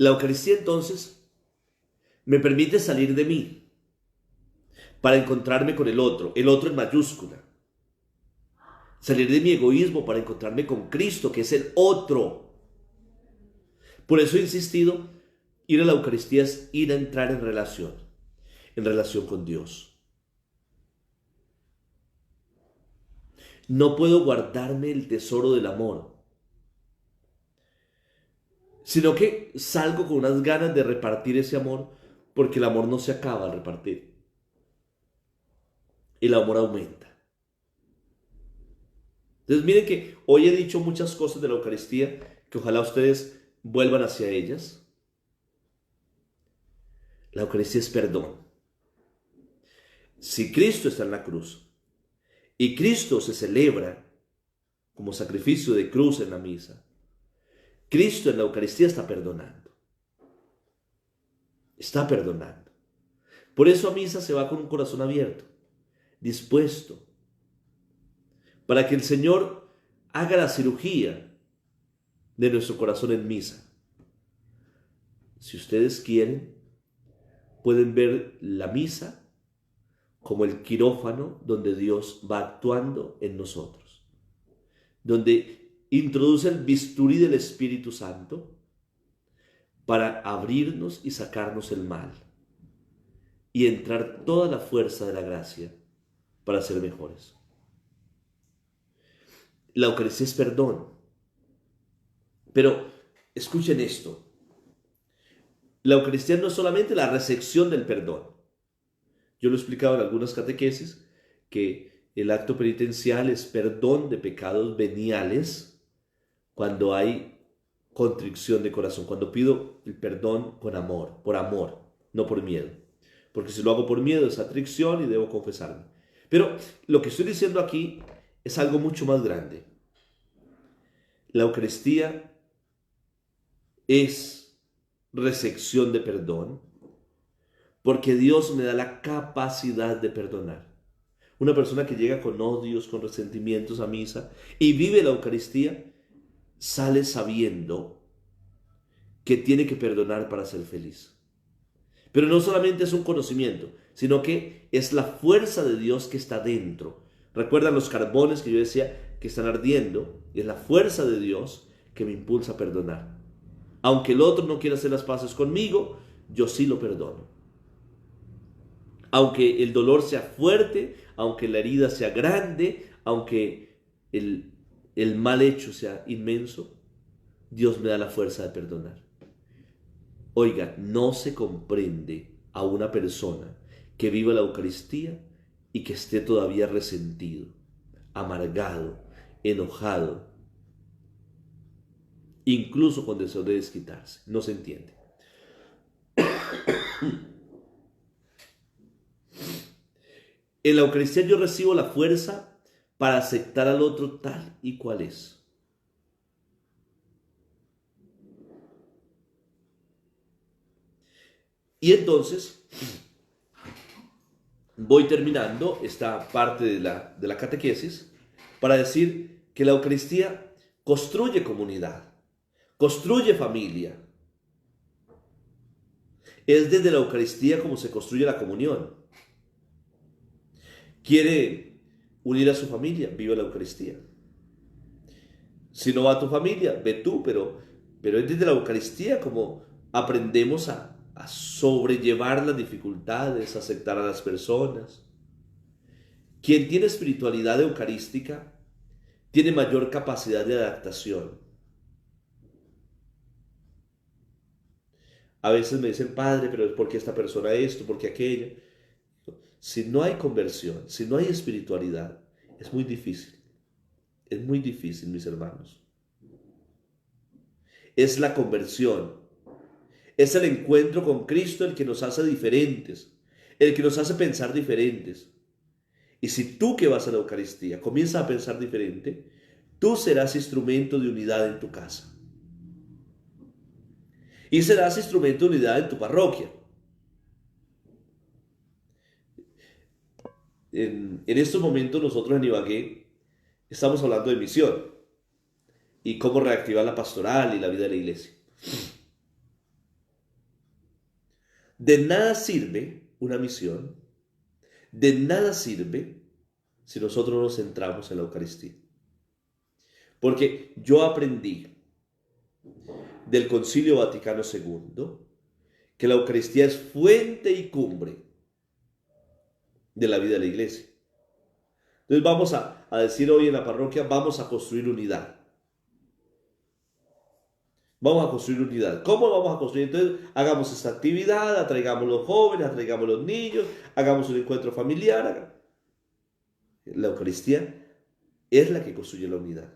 La Eucaristía entonces me permite salir de mí para encontrarme con el otro en mayúscula. Salir de mi egoísmo para encontrarme con Cristo, que es el otro. Por eso he insistido, ir a la Eucaristía es ir a entrar en relación con Dios. No puedo guardarme el tesoro del amor, sino que salgo con unas ganas de repartir ese amor, porque el amor no se acaba al repartir. El amor aumenta. Entonces miren que hoy he dicho muchas cosas de la Eucaristía, que ojalá ustedes vuelvan hacia ellas. La Eucaristía es perdón. Si Cristo está en la cruz y Cristo se celebra como sacrificio de cruz en la misa, Cristo en la Eucaristía está perdonando. Está perdonando. Por eso a misa se va con un corazón abierto, dispuesto, para que el Señor haga la cirugía de nuestro corazón en misa. Si ustedes quieren, pueden ver la misa como el quirófano donde Dios va actuando en nosotros, donde introduce el bisturí del Espíritu Santo para abrirnos y sacarnos el mal y entrar toda la fuerza de la gracia para ser mejores. La Eucaristía es perdón. Pero escuchen esto. La Eucaristía no es solamente la recepción del perdón. Yo lo he explicado en algunas catequesis que el acto penitencial es perdón de pecados veniales cuando hay contrición de corazón, cuando pido el perdón con amor, por amor, no por miedo. Porque si lo hago por miedo es atracción y debo confesarme. Pero lo que estoy diciendo aquí es algo mucho más grande. La Eucaristía es recepción de perdón porque Dios me da la capacidad de perdonar. Una persona que llega con odios, con resentimientos a misa y vive la Eucaristía, sale sabiendo que tiene que perdonar para ser feliz. Pero no solamente es un conocimiento, sino que es la fuerza de Dios que está dentro. ¿Recuerdan los carbones que yo decía que están ardiendo? Y es la fuerza de Dios que me impulsa a perdonar. Aunque el otro no quiera hacer las paces conmigo, yo sí lo perdono. Aunque el dolor sea fuerte, aunque la herida sea grande, aunque el mal hecho sea inmenso, Dios me da la fuerza de perdonar. Oiga, no se comprende a una persona que viva la Eucaristía y que esté todavía resentido, amargado, enojado, incluso con deseo de desquitarse. No se entiende. En la Eucaristía yo recibo la fuerza para aceptar al otro tal y cual es. Y entonces voy terminando esta parte de la catequesis para decir que la Eucaristía construye comunidad, construye familia. Es desde la Eucaristía como se construye la comunión. Quiere unir a su familia, vive la Eucaristía. Si no va a tu familia, ve tú, pero es desde la Eucaristía como aprendemos a sobrellevar las dificultades, a aceptar a las personas. Quien tiene espiritualidad eucarística tiene mayor capacidad de adaptación. A veces me dicen, padre, pero es porque esta persona esto, porque aquello. Si no hay conversión, si no hay espiritualidad, es muy difícil. Es muy difícil, mis hermanos. Es la conversión. Es el encuentro con Cristo el que nos hace diferentes, el que nos hace pensar diferentes. Y si tú que vas a la Eucaristía comienzas a pensar diferente, tú serás instrumento de unidad en tu casa. Y serás instrumento de unidad en tu parroquia. En estos momentos nosotros en Ibagué estamos hablando de misión y cómo reactivar la pastoral y la vida de la iglesia. De nada sirve una misión, de nada sirve si nosotros nos centramos en la Eucaristía. Porque yo aprendí del Concilio Vaticano II que la Eucaristía es fuente y cumbre de la vida de la iglesia. Entonces vamos a decir hoy en la parroquia, vamos a construir unidad. Vamos a construir unidad. ¿Cómo vamos a construir? Entonces, hagamos esta actividad, atraigamos los jóvenes, atraigamos los niños, hagamos un encuentro familiar. La Eucaristía es la que construye la unidad.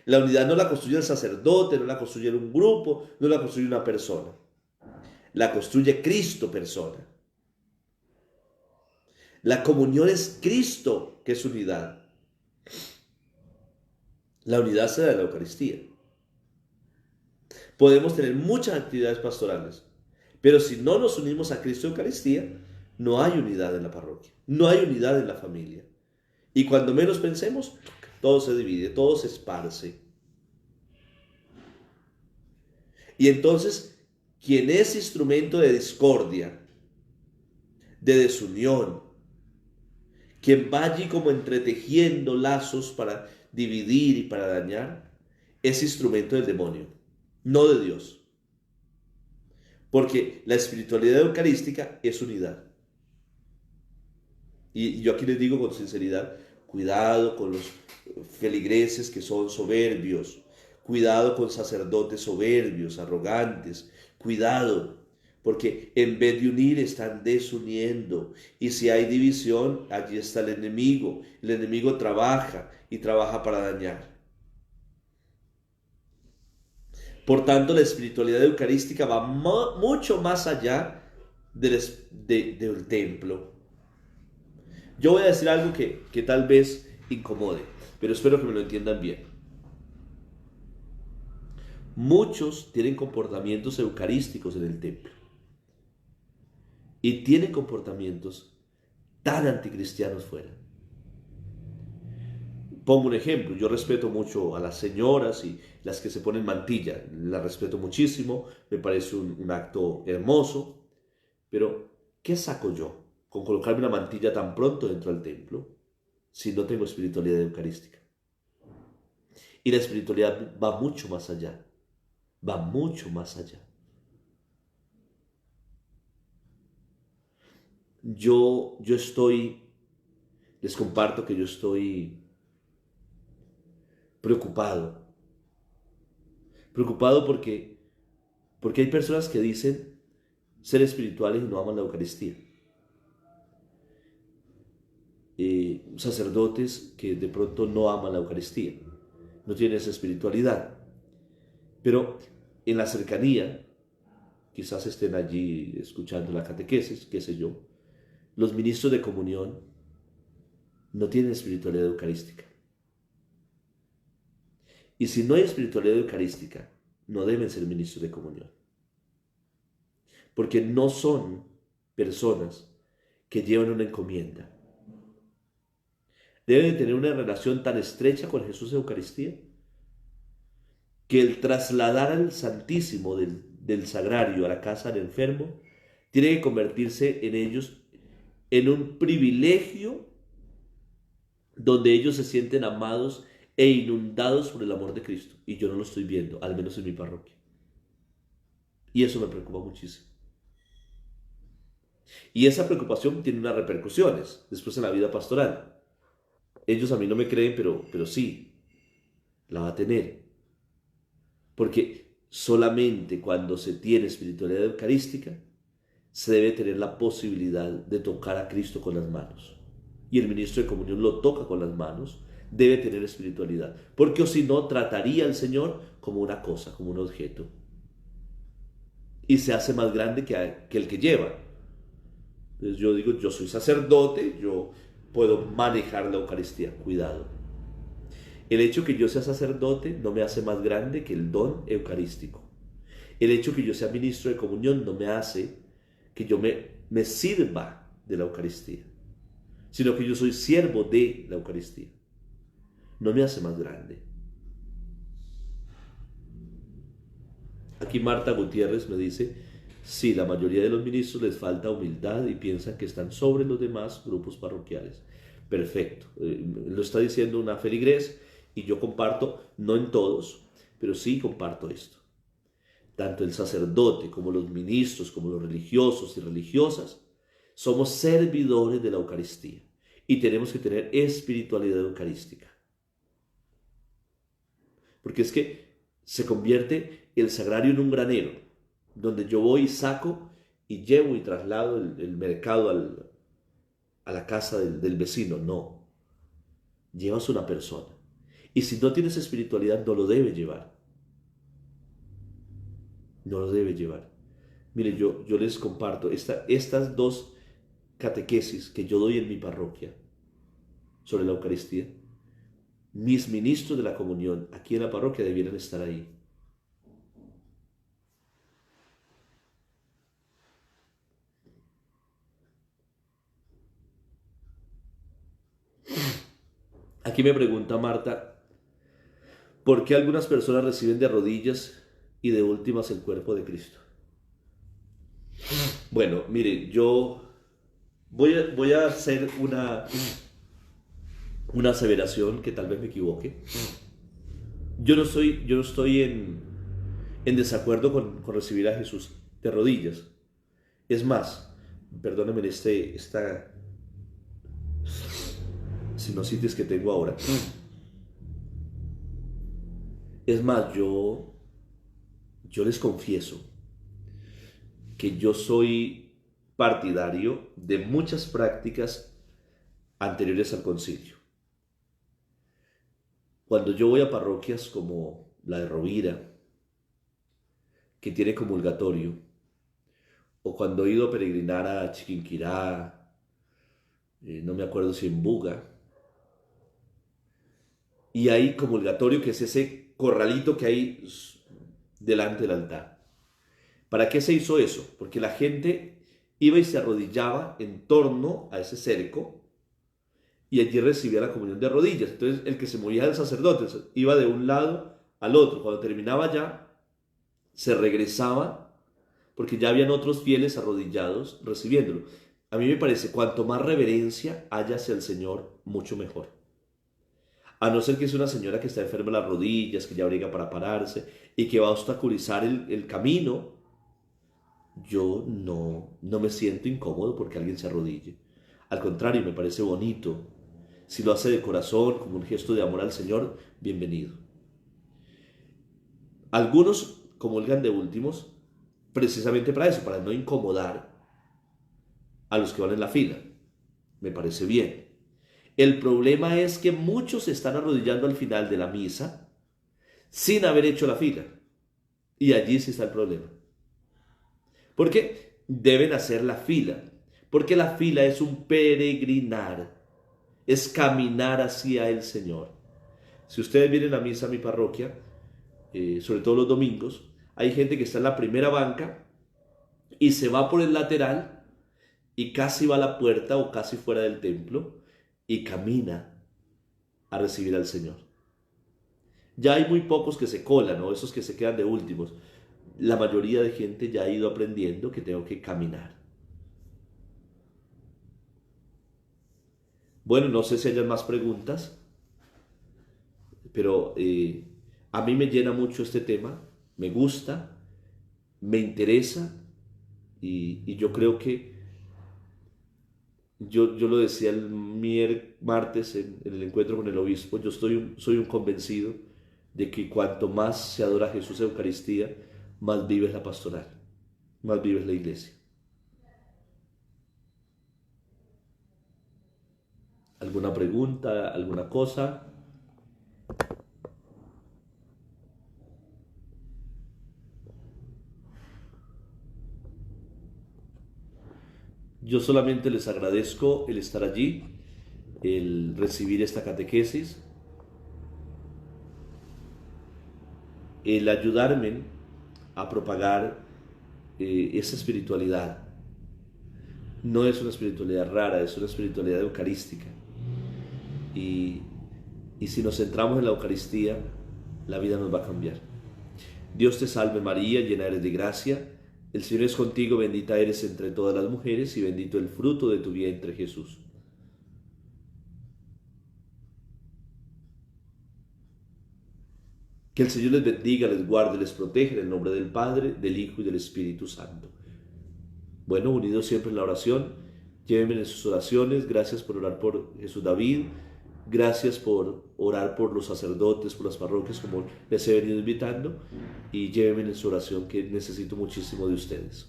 La unidad no la construye el sacerdote, no la construye un grupo, no la construye una persona. La construye Cristo persona. La comunión es Cristo, que es unidad. La unidad se da en la Eucaristía. Podemos tener muchas actividades pastorales, pero si no nos unimos a Cristo en Eucaristía, no hay unidad en la parroquia, no hay unidad en la familia. Y cuando menos pensemos, todo se divide, todo se esparce. Y entonces, quien es instrumento de discordia, de desunión, quien va allí como entretejiendo lazos para dividir y para dañar, es instrumento del demonio. No de Dios. Porque la espiritualidad eucarística es unidad. Y yo aquí les digo con sinceridad, cuidado con los feligreses que son soberbios, cuidado con sacerdotes soberbios, arrogantes, cuidado, Porque en vez de unir están desuniendo. Y si hay división, allí está el enemigo. El enemigo trabaja y trabaja para dañar. Por tanto, la espiritualidad eucarística va mucho más allá del templo. Yo voy a decir algo que tal vez incomode, pero espero que me lo entiendan bien. Muchos tienen comportamientos eucarísticos en el templo y tienen comportamientos tan anticristianos fuera. Pongo un ejemplo, yo respeto mucho a las señoras y las que se ponen mantilla, las respeto muchísimo, me parece un acto hermoso, pero ¿qué saco yo con colocarme una mantilla tan pronto dentro del templo si no tengo espiritualidad eucarística? Y la espiritualidad va mucho más allá, va mucho más allá. Yo estoy, les comparto que yo estoy preocupado, preocupado porque hay personas que dicen ser espirituales y no aman la Eucaristía. Sacerdotes que de pronto no aman la Eucaristía, no tienen esa espiritualidad, pero en la cercanía, quizás estén allí escuchando la catequesis, qué sé yo, los ministros de comunión no tienen espiritualidad eucarística. Y si no hay espiritualidad eucarística, no deben ser ministros de comunión. Porque no son personas que llevan una encomienda. Deben tener una relación tan estrecha con Jesús de Eucaristía que el trasladar al Santísimo del Sagrario a la casa del enfermo tiene que convertirse en ellos en un privilegio donde ellos se sienten amados e inundados por el amor de Cristo. Y yo no lo estoy viendo, al menos en mi parroquia. Y eso me preocupa muchísimo. Y esa preocupación tiene unas repercusiones después en la vida pastoral. Ellos a mí no me creen, pero sí, la va a tener. Porque solamente cuando se tiene espiritualidad eucarística, se debe tener la posibilidad de tocar a Cristo con las manos. Y el ministro de comunión lo toca con las manos, debe tener espiritualidad. Porque o si no, trataría al Señor como una cosa, como un objeto. Y se hace más grande que el que lleva. Entonces yo digo, yo soy sacerdote, yo puedo manejar la Eucaristía. Cuidado. El hecho que yo sea sacerdote no me hace más grande que el don eucarístico. El hecho que yo sea ministro de comunión no me hace que yo me sirva de la Eucaristía, sino que yo soy siervo de la Eucaristía. No me hace más grande. Aquí Marta Gutiérrez me dice, sí, la mayoría de los ministros les falta humildad y piensan que están sobre los demás grupos parroquiales. Perfecto. Lo está diciendo una feligres y yo comparto, no en todos, pero sí comparto esto. Tanto el sacerdote como los ministros, como los religiosos y religiosas, somos servidores de la Eucaristía y tenemos que tener espiritualidad eucarística. Porque es que se convierte el sagrario en un granero, donde yo voy y saco y llevo y traslado el mercado a la casa del vecino. No, llevas una persona. Y si no tienes espiritualidad, no lo debe llevar. No lo debe llevar. Mire, yo les comparto estas dos catequesis que yo doy en mi parroquia sobre la Eucaristía. Mis ministros de la comunión aquí en la parroquia debieran estar ahí. Aquí me pregunta Marta, ¿por qué algunas personas reciben de rodillas y de últimas el cuerpo de Cristo? Bueno, mire, yo voy a hacer una aseveración que tal vez me equivoque. Yo no estoy en desacuerdo con recibir a Jesús de rodillas. Es más, perdónenme esta sinusitis que tengo ahora. Es más, yo les confieso, que yo soy partidario de muchas prácticas anteriores al concilio. Cuando yo voy a parroquias como la de Rovira, que tiene comulgatorio, o cuando he ido a peregrinar a Chiquinquirá, no me acuerdo si en Buga, y hay comulgatorio, que es ese corralito que hay delante del altar. ¿Para qué se hizo eso? Porque la gente iba y se arrodillaba en torno a ese cerco y allí recibía la comunión de rodillas. Entonces el que se movía del sacerdote iba de un lado al otro. Cuando terminaba ya, se regresaba porque ya habían otros fieles arrodillados recibiéndolo. A mí me parece, cuanto más reverencia haya hacia el Señor, mucho mejor. A no ser que es una señora que está enferma de las rodillas, que ya briga para pararse y que va a obstaculizar el camino, yo no me siento incómodo porque alguien se arrodille. Al contrario, me parece bonito. Si lo hace de corazón, como un gesto de amor al Señor, bienvenido. Algunos comulgan de últimos precisamente para eso, para no incomodar a los que van en la fila. Me parece bien. El problema es que muchos se están arrodillando al final de la misa sin haber hecho la fila. Y allí sí está el problema. Porque deben hacer la fila. Porque la fila es un peregrinar. Es caminar hacia el Señor. Si ustedes vienen a misa a mi parroquia, sobre todo los domingos, hay gente que está en la primera banca y se va por el lateral y casi va a la puerta o casi fuera del templo y camina a recibir al Señor. Ya hay muy pocos que se colan, ¿no? Esos que se quedan de últimos. La mayoría de gente ya ha ido aprendiendo que tengo que caminar. Bueno, no sé si hayan más preguntas, pero a mí me llena mucho este tema, me gusta, me interesa y yo creo que yo lo decía el martes en el encuentro con el obispo, yo soy un convencido de que cuanto más se adora a Jesús en Eucaristía, más vive es la pastoral, más vive es la iglesia. ¿Alguna pregunta? ¿Alguna cosa? Yo solamente les agradezco el estar allí, el recibir esta catequesis, el ayudarme a propagar esa espiritualidad. No es una espiritualidad rara, es una espiritualidad eucarística. Y si nos centramos en la Eucaristía, la vida nos va a cambiar. Dios te salve María, llena eres de gracia, el Señor es contigo, bendita eres entre todas las mujeres y bendito el fruto de tu vientre Jesús. Que el Señor les bendiga, les guarde, les protege en el nombre del Padre, del Hijo y del Espíritu Santo. Bueno, unidos siempre en la oración, llévenme en sus oraciones. Gracias por orar por Jesús David. Gracias por orar por los sacerdotes, por las parroquias, como les he venido invitando. Y llévenme en su oración, que necesito muchísimo de ustedes.